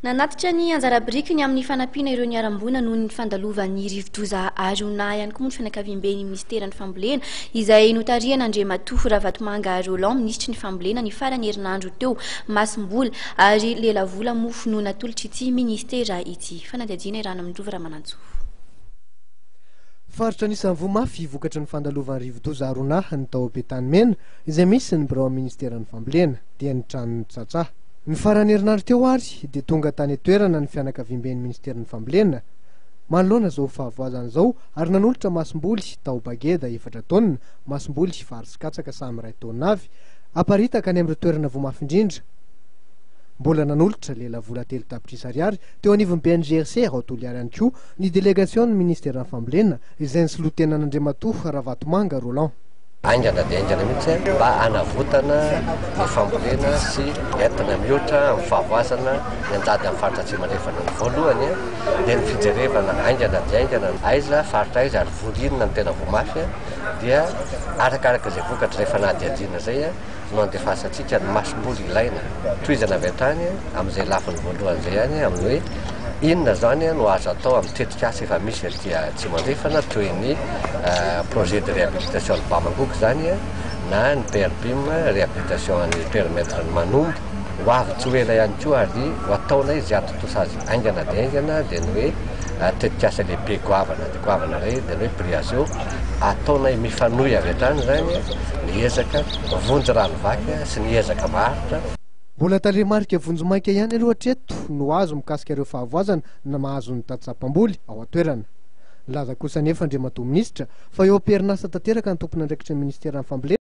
Nanatitra ny anjara birikiny amin'ny fanampiana ireo niarambona noho ny fandalovan'ny rivo-doza Arona ihany koa moa ny fianakaviam-ben'ny ministeran'ny fambolena izay notariana Andriamatoa Ravatomanga Roland ministry ny fambolena ny farany herinandro teo Masimboly ary Lelavola moa finoana tolotra ity ministera ity. Fanadihadiana irano amin'ny Rova Ramanantsoa. Faritra anisan'ny vomafy vokatry ny fandalovan'ny rivo-doza Arona ny tao Betany Mena izay misy ny birao ministeran'ny fambolena dia ny tranony tsatsaha. Ny farany herinandro teo ary dia tonga tany toerana ny fianakaviam-ben'ny ministeran'ny fambolena manoloana zao fahavoazana zao ary nanolotra Masimboly tao Bageda 4 taonina, Masimboly vary sy katsaka samy 2 taonina avy aparitaka any amin'ny toerana vomafy indrindra. Mbola nanolotra Lelavola 3 tapitrisa ariary teo anivon'ny BNGRC raha Toliary ihany koa ny delegation'ny ministeran'ny fambolena izay ny Solotenan'Andriamatoa Ravatomanga Roland. Aingana dia aingana mihitsy mba hanavotana ny fambolena sy entina mihoatra amin'ny fahavoazana ny anjady amin'ny faritra Atsimonefana ny voalohany dia ny fijerevana aingana dia aingana aiza faritra aiza ary volinona ny tena vomafy dia arakaraka izay vokatra rehefa nahadiadiana zay no andefasantsika ny Masimboly ilaina tohizana avy tany amin'izay lafiny voalohany zay ihany amin'ny hoe inona zany no azo atao amin'ny tetikasa efa misy atỳ Atsimonefana toy ny projet de réhabilitation ny Bamangoko zany na ny PRBIM réhabilitation ny périmètre ny Manombo ho avy tsy ho ela ihany koa ary ho ataona izy atotosa azy aingana dia ny hoe tetikasa lehibe goavana ray dia ny hoe Briazeo ataonay mifanohy avy hatrany zany ny ezaka vonjy ranovaky sy ny ezaka maharitra. Mbola talemarika vonjomaika ihany aloha hatreto no azo mikasika ireo fahavoazana na mahazo ny tatsapamboly ao atoerana. Laza kosa nefa Andriamatoa minisitra fa eo am-perinasa tanteraka ny tompon'andraikitry ny ministeran'ny fambolena